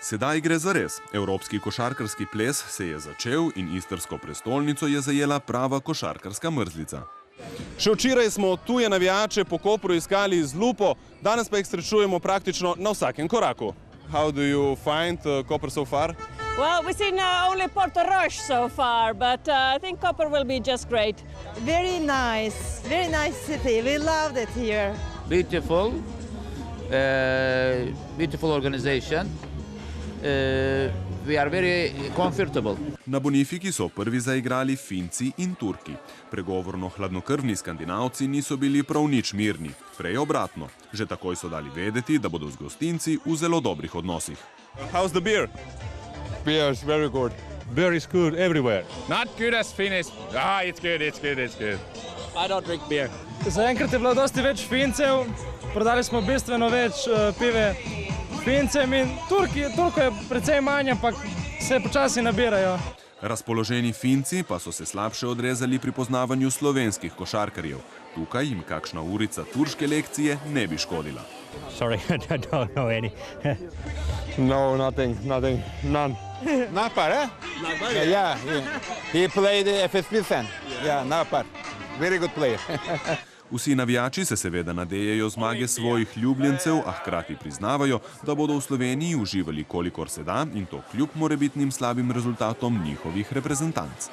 Sedaj gre za res. Evropski košarkarski ples se je začel in istrsko prestolnico je zajela prava košarkarska mrzlica. Še včeraj smo tuje navijače po Kopru iskali z lupo, danes pa jih srečujemo praktično na vsakem koraku. How do you find Koper so far? Well, we've seen only Portorož so far, but I think Koper will be just great. Very nice city. We loved it here. Beautiful, beautiful organization. We are very comfortable. Na Bonifiki so prvi zaigrali Finci in Turki. Pregovorno hladnokrvni Skandinavci niso bili prav nič mirni. Prej obratno. Že takoj so dali vedeti, da bodo z gostinci v zelo dobrih odnosih. How's the beer? Beer is very good. Beer is good everywhere. Not good as Finnish. It's good. I don't drink beer. Zaenkrat je bilo dosti več Fincev, prodali smo bistveno več pive Fincem in Turko je precej manj, ampak se počasi nabirajo. Razpoloženi Finci pa so se slabše odrezali pri poznavanju slovenskih košarkarjev. Tukaj jim kakšna urica turške lekcije ne bi škodila. Sorry, I don't know any. No, nothing, none. Napar, eh? Yeah. He played FS Pilsen. Yeah, Napar. Very good player. Vsi navijači se seveda nadejejo zmage svojih ljubljencev, a hkrati priznavajo, da bodo v Sloveniji uživali kolikor se da in to kljub morebitnim slabim rezultatom njihovih reprezentanc.